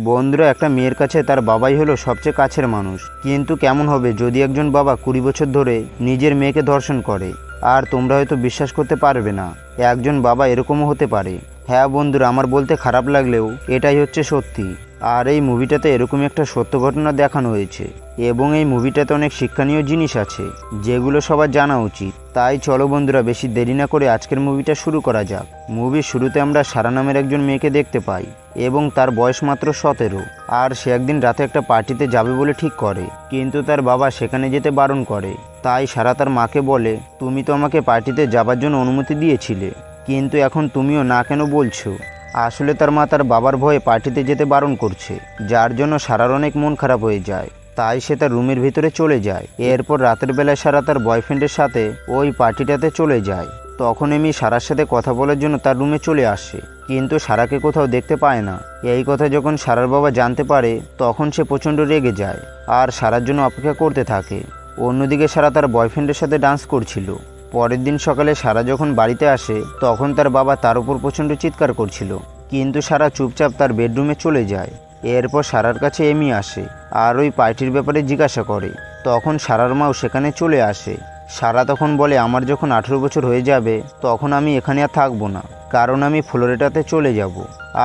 বন্ধুরা, একটা মেয়ের কাছে তার বাবাই হলো সবচেয়ে কাছের মানুষ। কিন্তু কেমন হবে যদি একজন বাবা 20 বছর ধরে নিজের মেয়েকে ধর্ষণ করে? আর তোমরা হয়তো বিশ্বাস করতে পারবে না, একজন বাবা এরকমও হতে পারে। হ্যাঁ বন্ধুরা, আমার বলতে খারাপ লাগলেও এটাই হচ্ছে সত্যি। আর এই মুভিটাতে এরকমই একটা সত্য ঘটনা দেখানো হয়েছে, এবং এই মুভিটাতে অনেক শিক্ষণীয় জিনিস আছে যেগুলো সবার জানা উচিত। তাই চলো বন্ধুরা, বেশি দেরি না করে আজকের মুভিটা শুরু করা যাক। মুভির শুরুতে আমরা সারা নামের একজন মেয়েকে দেখতে পাই, এবং তার বয়স মাত্র 17। আর সে একদিন রাতে একটা পার্টিতে যাবে বলে ঠিক করে, কিন্তু তার বাবা সেখানে যেতে বারণ করে। তাই সারা তার মাকে বলে, তুমি তো আমাকে পার্টিতে যাবার জন্য অনুমতি দিয়েছিলে, কিন্তু এখন তুমিও না কেন বলছো? আসলে তার মা তার বাবার ভয়ে পার্টিতে যেতে বারণ করছে, যার জন্য সারার অনেক মন খারাপ হয়ে যায়। তাই সে তার রুমের ভিতরে চলে যায়। এরপর রাতের বেলায় সারা তার বয়ফ্রেন্ডের সাথে ওই পার্টিটাতে চলে যায়। তখন এমি সারার সাথে কথা বলার জন্য তার রুমে চলে আসে, কিন্তু সারাকে কোথাও দেখতে পায় না। এই কথা যখন সারার বাবা জানতে পারে, তখন সে প্রচণ্ড রেগে যায় আর সারার জন্য অপেক্ষা করতে থাকে। অন্যদিকে সারা তার বয়ফ্রেন্ডের সাথে ডান্স করছিল। পরের দিন সকালে সারা যখন বাড়িতে আসে, তখন তার বাবা তার উপর প্রচণ্ড চিৎকার করছিল, কিন্তু সারা চুপচাপ তার বেডরুমে চলে যায়। এরপর সারার কাছে এমি আসে আর ওই পার্টির ব্যাপারে জিজ্ঞাসা করে। তখন সারার মাও সেখানে চলে আসে। সারা তখন বলে, আমার যখন 18 বছর হয়ে যাবে তখন আমি এখানে আর থাকবো না, কারণ আমি ফ্লোরিডাতে চলে যাব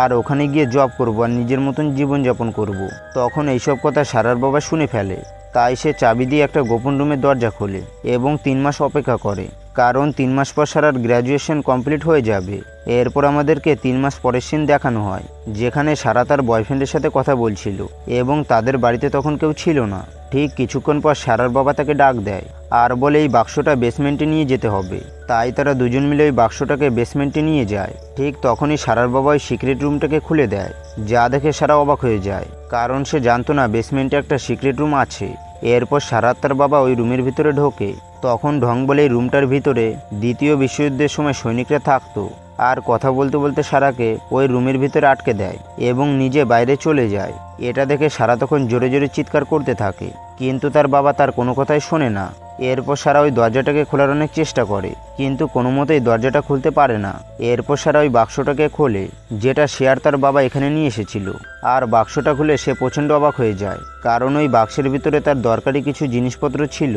আর ওখানে গিয়ে জব করব আর নিজের মতন জীবনযাপন করব। তখন এইসব কথা সারার বাবা শুনে ফেলে। তাই সে চাবি দিয়ে একটা গোপন রুমের দরজা খোলে এবং 3 মাস অপেক্ষা করে, কারণ 3 মাস পর সারার গ্র্যাজুয়েশন কমপ্লিট হয়ে যাবে। এরপর আমাদেরকে 3 মাস পরের সিন দেখানো হয়, যেখানে সারা তার বয়ফ্রেন্ডের সাথে কথা বলছিল এবং তাদের বাড়িতে তখন কেউ ছিল না। ঠিক কিছুক্ষণ পর সারার বাবা তাকে ডাক দেয় আর বলে এই বাক্সটা বেসমেন্টে নিয়ে যেতে হবে। তাই তারা দুজন মিলে ওই বাক্সটাকে বেসমেন্টে নিয়ে যায়। ঠিক তখনই সারার বাবা ওই সিক্রেট রুমটাকে খুলে দেয়, যা দেখে সারা অবাক হয়ে যায়, কারণ সে জানতো না বেসমেন্টে একটা সিক্রেট রুম আছে। এরপর সারা তার বাবা ওই রুমের ভিতরে ঢোকে। তখন ঢং বলে এই রুমটার ভিতরে দ্বিতীয় বিশ্বযুদ্ধের সময় সৈনিকরা থাকতো। আর কথা বলতে বলতে সারাকে ওই রুমের ভিতরে আটকে দেয় এবং নিজে বাইরে চলে যায়। এটা দেখে সারা তখন জোরে জোরে চিৎকার করতে থাকে, কিন্তু তার বাবা তার কোনো কথাই শোনে না। এরপর সারা ওই দরজাটাকে খোলার অনেক চেষ্টা করে, কিন্তু কোনো মতেই দরজাটা খুলতে পারে না। এরপর সারা ওই বাক্সটাকে খোলে, যেটা সে আর তার বাবা এখানে নিয়ে এসেছিল। আর বাক্সটা খুলে সে প্রচণ্ড অবাক হয়ে যায়, কারণ ওই বাক্সের ভিতরে তার দরকারি কিছু জিনিসপত্র ছিল।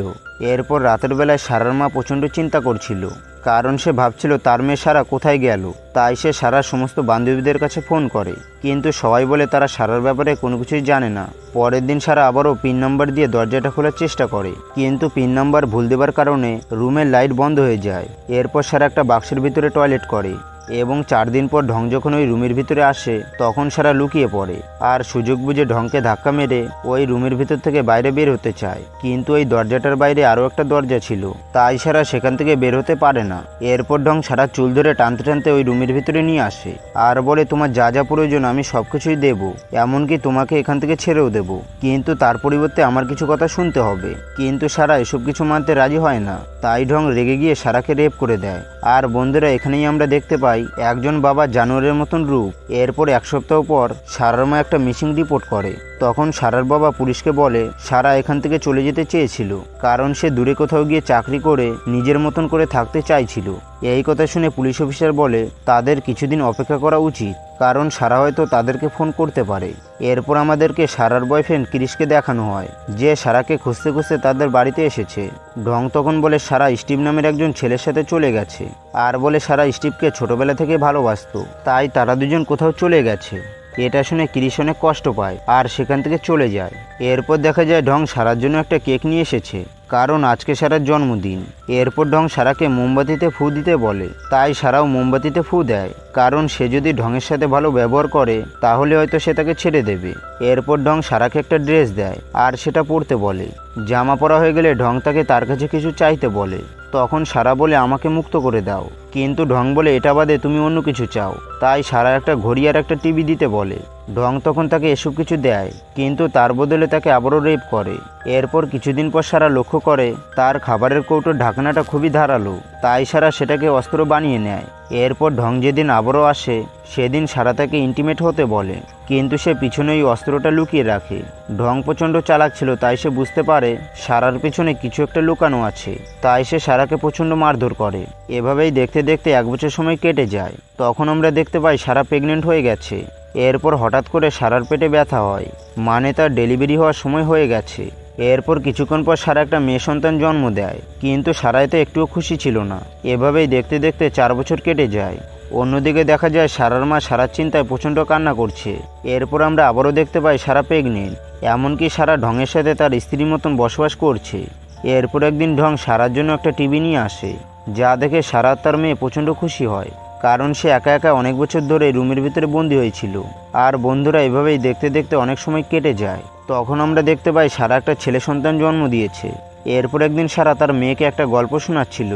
এরপর রাতের বেলায় সারার মা প্রচণ্ড চিন্তা করছিল, কারণ সে ভাবছিল তার মেয়ে সারা কোথায় গেল। তাই সে সারার সমস্ত বান্ধবীদের কাছে ফোন করে, কিন্তু সবাই বলে তারা সারার ব্যাপারে কোনো কিছুই জানে না। পরের দিন সারা আবারও পিন নাম্বার দিয়ে দরজাটা খোলার চেষ্টা করে, কিন্তু পিন নাম্বার ভুল দেবার কারণে রুমের লাইট বন্ধ হয়ে যায়। এরপর সারা একটা বাক্সের ভিতরে টয়লেট করে, এবং 4 দিন পর ঢং যখন ওই রুমের ভিতরে আসে, তখন সারা লুকিয়ে পড়ে আর সুযোগ বুঝে ঢংকে ধাক্কা মেরে ওই রুমের ভিতর থেকে বাইরে বের হতে চায়। কিন্তু ওই দরজাটার বাইরে আরও একটা দরজা ছিল, তাই সারা সেখান থেকে বের হতে পারে না। এরপর ঢং সারা চুল ধরে টানতে টানতে ওই রুমের ভিতরে নিয়ে আসে আর বলে, তোমার যা যা প্রয়োজন আমি সব কিছুই দেবো, এমনকি তোমাকে এখান থেকে ছেড়েও দেবো, কিন্তু তার পরিবর্তে আমার কিছু কথা শুনতে হবে। কিন্তু সারা এসব কিছু মানতে রাজি হয় না। তাই ঢং রেগে গিয়ে সারাকে রেপ করে দেয়। আর বন্ধুরা, এখানেই আমরা দেখতে পাই একজন বাবা জানোয়ারের মতন রূপ। এরপর 1 সপ্তাহ পর সারার মা একটা মিসিং রিপোর্ট করে। তখন সারার বাবা পুলিশকে বলে সারা এখান থেকে চলে যেতে চেয়েছিল, কারণ সে দূরে কোথাও গিয়ে চাকরি করে নিজের মতন করে থাকতে চাইছিল। এই কথা শুনে পুলিশ অফিসার বলে তাদের কিছুদিন অপেক্ষা করা উচিত, কারণ সারা হয়তো তাদেরকে ফোন করতে পারে। এরপর আমাদেরকে সারার বয়ফ্রেন্ড ক্রিসকে দেখানো হয়, যে সারাকে খুঁজতে খুঁজতে তাদের বাড়িতে এসেছে। ঢং তখন বলে সারা স্টিভ নামের একজন ছেলের সাথে চলে গেছে, আর বলে সারা স্টিভকে ছোটবেলা থেকে ভালোবাসতো, তাই তারা দুজন কোথাও চলে গেছে। এটা শুনে ক্রিস অনেক কষ্ট পায় আর সেখান থেকে চলে যায়। এরপর দেখা যায় ঢং সারার জন্য একটা কেক নিয়ে এসেছে, কারণ আজকে সারার জন্মদিন। এরপর ঢং সারাকে মোমবাতিতে ফু দিতে বলে, তাই সারাও মোমবাতিতে ফু দেয়, কারণ সে যদি ঢংয়ের সাথে ভালো ব্যবহার করে তাহলে হয়তো সে তাকে ছেড়ে দেবে। এরপর ঢং সারাকে একটা ড্রেস দেয় আর সেটা পরতে বলে। জামা পরা হয়ে গেলে ঢং তাকে তার কাছে কিছু চাইতে বলে। তখন সারা বলে, আমাকে মুক্ত করে দাও, কিন্তু ঢং বলে এটা বাদে তুমি অন্য কিছু চাও। তাই সারা একটা ঘড়ি আর একটা টিভি দিতে বলে। ঢং তখন তাকে এসব কিছু দেয়, কিন্তু তার বদলে তাকে আবারও রেপ করে। এরপর কিছুদিন পর সারা লক্ষ্য করে তার খাবারের কৌটোর ঢাকনাটা খুবই ধারালো, তাই সারা সেটাকে অস্ত্র বানিয়ে নেয়। এরপর ঢং যেদিন আবারও আসে, সেদিন সারা তাকে ইন্টিমেট হতে বলে, কিন্তু সে পিছনে ওই অস্ত্রটা লুকিয়ে রাখে। ঢং প্রচণ্ড চালাক ছিল, তাই সে বুঝতে পারে সারার পিছনে কিছু একটা লুকানো আছে। তাই সে সারাকে প্রচণ্ড মারধর করে। এভাবেই দেখতে দেখতে 1 বছর সময় কেটে যায়। তখন আমরা দেখতে পাই সারা প্রেগনেন্ট হয়ে গেছে। এরপর হঠাৎ করে সারার পেটে ব্যথা হয়, মানে তার ডেলিভারি হওয়ার সময় হয়ে গেছে। এরপর কিছুক্ষণ পর সারা একটা মেয়ে সন্তান জন্ম দেয়, কিন্তু সারাই তো একটুও খুশি ছিল না। এভাবেই দেখতে দেখতে 4 বছর কেটে যায়। অন্যদিকে দেখা যায় সারার মা সারার চিন্তায় প্রচণ্ড কান্না করছে। এরপর আমরা আবারও দেখতে পাই সারা প্রেগনেন্ট, এমনকি সারা ঢঙের সাথে তার স্ত্রীর মতন বসবাস করছে। এরপর একদিন ঢং সারার জন্য একটা টিভি নিয়ে আসে, যা দেখে সারা তার মেয়ে প্রচণ্ড খুশি হয়, কারণ সে একা একা অনেক বছর ধরে রুমের ভিতরে বন্দি হয়েছিল। আর বন্ধুরা এভাবেই দেখতে দেখতে অনেক সময় কেটে যায়। তখন আমরা দেখতে পাই সারা একটা ছেলে সন্তান জন্ম দিয়েছে। এরপর একদিন সারা তার মেয়েকে একটা গল্প শোনাচ্ছিল।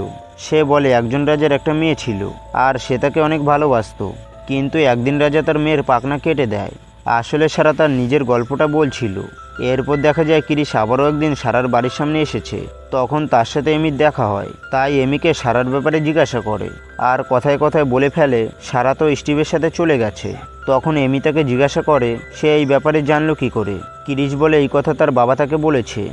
সে বলে একজন রাজার একটা মেয়ে ছিল, আর সে তাকে অনেক ভালোবাসতো। কিন্তু একদিন রাজা তার মেয়ের পাখনা কেটে দেয়। আসলে সারা তার নিজের গল্পটা বলছিল। এরপর দেখা যায় কিরিশ আবারও একদিন সারার বাড়ির সামনে এসেছে। তখন তার সাথে এমির দেখা হয়, তাই এমিকে সারার ব্যাপারে জিজ্ঞাসা করে, আর কথায় কথায় বলে ফেলে সারা তো স্টিভের সাথে চলে গেছে। তখন এমি তাকে জিজ্ঞাসা করে সে এই ব্যাপারে জানলো কি করে। কিরিশ বলে এই কথা তার বাবা তাকে বলেছে।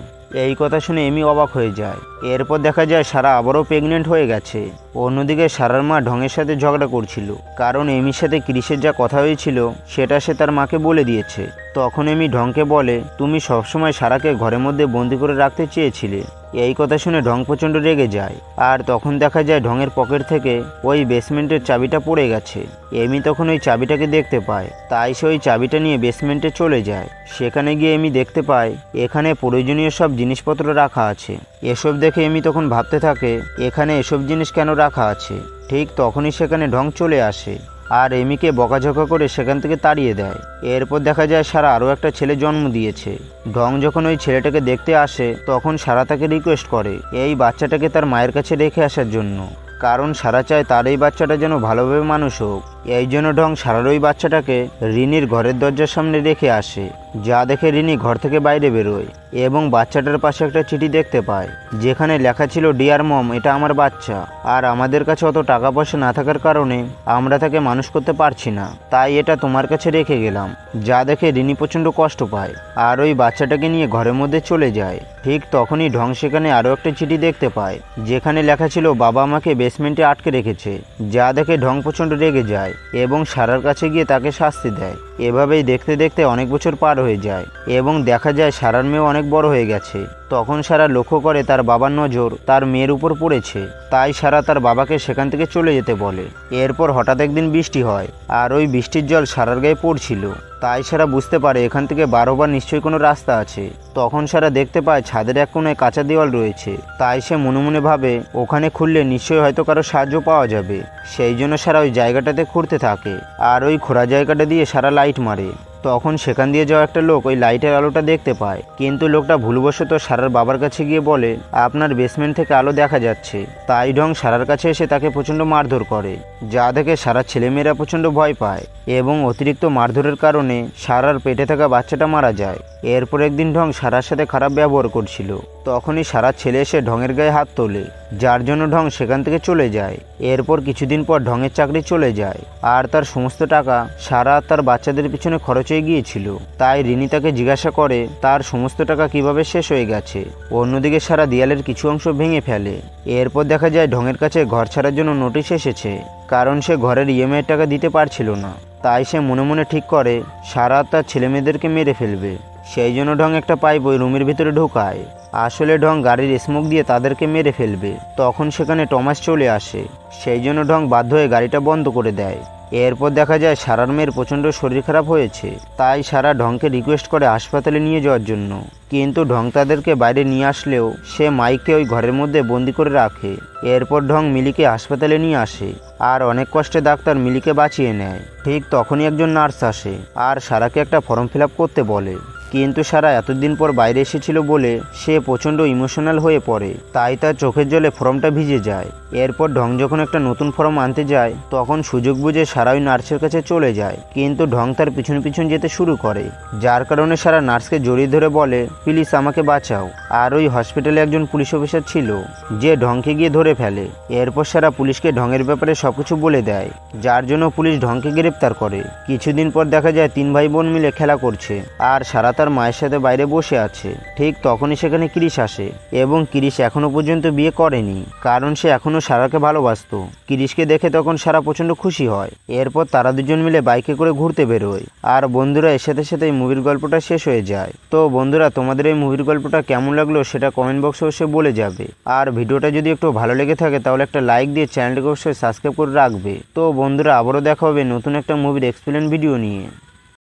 এই কথা শুনে এমি অবাক হয়ে যায়। এরপর দেখা যায় সারা আবারও প্রেগনেন্ট হয়ে গেছে। অন্যদিকে সারার মা ঢঙের সাথে ঝগড়া করছিল, কারণ এমির সাথে কিরিশের যা কথা হয়েছিল সেটা সে তার মাকে বলে দিয়েছে। তখন এমি ঢংকে বলে তুমি সবসময় সারাকে ঘরের মধ্যে বন্দি করে রাখতে চেয়েছিলে। এই কথা শুনে ঢং প্রচণ্ড রেগে যায়। আর তখন দেখা যায় ঢঙের পকেট থেকে ওই বেসমেন্টের চাবিটা পড়ে গেছে। এমি তখন ওই চাবিটাকে দেখতে পায়, তাই সে ওই চাবিটা নিয়ে বেসমেন্টে চলে যায়। সেখানে গিয়ে এমি দেখতে পায় এখানে প্রয়োজনীয় সব জিনিসপত্র রাখা আছে। এসব দেখে এমি তখন ভাবতে থাকে এখানে এসব জিনিস কেন রাখা আছে। ঠিক তখনই সেখানে ঢং চলে আসে, আর এমিকে বকাঝকা করে সেখান থেকে তাড়িয়ে দেয়। এরপর দেখা যায় সারা আরও একটা ছেলে জন্ম দিয়েছে। ঢং যখন ওই ছেলেটাকে দেখতে আসে তখন সারা তাকে রিকোয়েস্ট করে এই বাচ্চাটাকে তার মায়ের কাছে রেখে আসার জন্য, কারণ সারা চায় তার এই বাচ্চাটা যেন ভালোভাবে মানুষ হোক। এই জন্য ঢং সারার ওই বাচ্চাটাকে রিনির ঘরের দরজার সামনে রেখে আসে, যা দেখে রিনি ঘর থেকে বাইরে বেরোয় এবং বাচ্চাটার পাশে একটা চিঠি দেখতে পায়, যেখানে লেখা ছিল ডিয়ার মম, এটা আমার বাচ্চা, আর আমাদের কাছে অত টাকা পয়সা না থাকার কারণে আমরা তাকে মানুষ করতে পারছি না, তাই এটা তোমার কাছে রেখে গেলাম। যা দেখে রিনি প্রচণ্ড কষ্ট পায় আর ওই বাচ্চাটাকে নিয়ে ঘরের মধ্যে চলে যায়। ঠিক তখনই ঢং সেখানে আরও একটা চিঠি দেখতে পায়, যেখানে লেখা ছিল বাবা আমাকে বেসমেন্টে আটকে রেখেছে। যা দেখে ঢং প্রচণ্ড রেগে যায় এবং সারার কাছে গিয়ে তাকে শাস্তি দেয়। এভাবেই দেখতে দেখতে অনেক বছর পার হয়ে যায় এবং দেখা যায় সারার মেয়েও অনেক বড় হয়ে গেছে। তখন সারা লক্ষ্য করে তার বাবার নজর তার মেয়ের উপর পড়েছে, তাই সারা তার বাবাকে সেখান থেকে চলে যেতে বলে। এরপর হঠাৎ একদিন বৃষ্টি হয়, আর ওই বৃষ্টির জল সারার গায়ে পড়ছিল, তাই সারা বুঝতে পারে এখান থেকে বারোবার নিশ্চয়ই কোনো রাস্তা আছে। তখন সারা দেখতে পায় ছাদের এক কোণায় কাঁচা দেওয়াল রয়েছে, তাই সে মনে মনে ভাবে ওখানে খুললে নিশ্চয়ই হয়তো কারো সাহায্য পাওয়া যাবে। সেই জন্য সারা ওই জায়গাটাতে খুঁড়তে থাকে, আর ওই খোঁড়া জায়গাটা দিয়ে সারা লাইট মারে। তখন সেখান দিয়ে যাওয়া একটা লোক ওই লাইটের আলোটা দেখতে পায়, কিন্তু লোকটা ভুলবশত সারার বাবার কাছে গিয়ে বলে আপনার বেসমেন্ট থেকে আলো দেখা যাচ্ছে। তাই ঢং সারার কাছে এসে তাকে প্রচণ্ড মারধর করে, যা দেখে সারার ছেলেমেয়েরা প্রচণ্ড ভয় পায় এবং অতিরিক্ত মারধরের কারণে সারার পেটে থাকা বাচ্চাটা মারা যায়। এরপর একদিন ঢং সারার সাথে খারাপ ব্যবহার করছিল, তখনই সারার ছেলে এসে ঢঙের গায়ে হাত তোলে, যার জন্য ঢং সেখান থেকে চলে যায়। এরপর কিছুদিন পর ঢঙের চাকরি চলে যায়, আর তার সমস্ত টাকা সারা তার বাচ্চাদের পিছনে খরচ হয়ে গিয়েছিল। তাই রিনি তাকে জিজ্ঞাসা করে তার সমস্ত টাকা কিভাবে শেষ হয়ে গেছে। অন্যদিকে সারা দেয়ালের কিছু অংশ ভেঙে ফেলে। এরপর দেখা যায় ঢঙের কাছে ঘর ছাড়ার জন্য নোটিশ এসেছে, কারণ সে ঘরের ইএমআই টাকা দিতে পারছিল না। তাই সে মনে মনে ঠিক করে সারা তার ছেলেমেয়েদেরকে মেরে ফেলবে। সেই জন্য ঢং একটা পাইপ ওই রুমের ভিতরে ঢোকায়। আসলে ঢং গাড়ির স্মোক দিয়ে তাদেরকে মেরে ফেলবে। তখন সেখানে টমাস চলে আসে, সেই জন্য ঢং বাধ্য হয়ে গাড়িটা বন্ধ করে দেয়। এরপর দেখা যায় সারার মেয়ের প্রচণ্ড শরীর খারাপ হয়েছে, তাই সারা ঢংকে রিকোয়েস্ট করে হাসপাতালে নিয়ে যাওয়ার জন্য, কিন্তু ঢং তাদেরকে বাইরে নিয়ে আসলেও সে মাইককে ওই ঘরের মধ্যে বন্দি করে রাখে। এরপর ঢং মিলিকে হাসপাতালে নিয়ে আসে, আর অনেক কষ্টে ডাক্তার মিলিকে বাঁচিয়ে নেয়। ঠিক তখনই একজন নার্স আসে আর সারাকে একটা ফর্ম ফিল আপ করতে বলে, কিন্তু সারা এতদিন পর বাইরে এসেছিল বলে সে প্রচণ্ড ইমোশনাল হয়ে পড়ে, তাই তার চোখের জলে ফর্মটা ভিজে যায়। এরপর ঢং যখন একটা নতুন ফর্ম আনতে যায় তখন সুযোগ বুঝে সারা ওই নার্সের কাছে চলে যায়, কিন্তু ঢং তার পিছন পিছন যেতে শুরু করে, যার কারণে সারা নার্সকে জড়িয়ে ধরে বলে প্লিজ আমাকে বাঁচাও। আর ওই হসপিটালে একজন পুলিশ অফিসার ছিল যে ঢংকে গিয়ে ধরে ফেলে। এরপর সারা পুলিশকে ঢংয়ের ব্যাপারে সবকিছু বলে দেয়, যার জন্য পুলিশ ঢংকে গ্রেপ্তার করে। কিছুদিন পর দেখা যায় 3 ভাই বোন মিলে খেলা করছে, আর সারা তার মায়ের সাথে বাইরে বসে আছে। ঠিক তখনই সেখানে ক্রিস আসে এবং ক্রিস এখনো পর্যন্ত বিয়ে করেনি, কারণ সে এখনো সারাকে ভালোবাসতো। ক্রিসকে দেখে তখন সারা প্রচন্ড খুশি হয়। এরপর তারা দুজন মিলে বাইকে করে ঘুরতে বেরোয়। আর বন্ধুরা, এর সাথে সাথে এই মুভির গল্পটা শেষ হয়ে যায়। তো বন্ধুরা, তোমাদের এই মুভির গল্পটা কেমন লাগলো সেটা কমেন্ট বক্সে এসে বলে যাবে। আর ভিডিওটা যদি একটু ভালো লেগে থাকে তাহলে একটা লাইক দিয়ে চ্যানেলটাকে অবশ্যই সাবস্ক্রাইব করে রাখবে। তো বন্ধুরা, আবারও দেখা হবে নতুন একটা মুভির এক্সপ্লেন ভিডিও নিয়ে।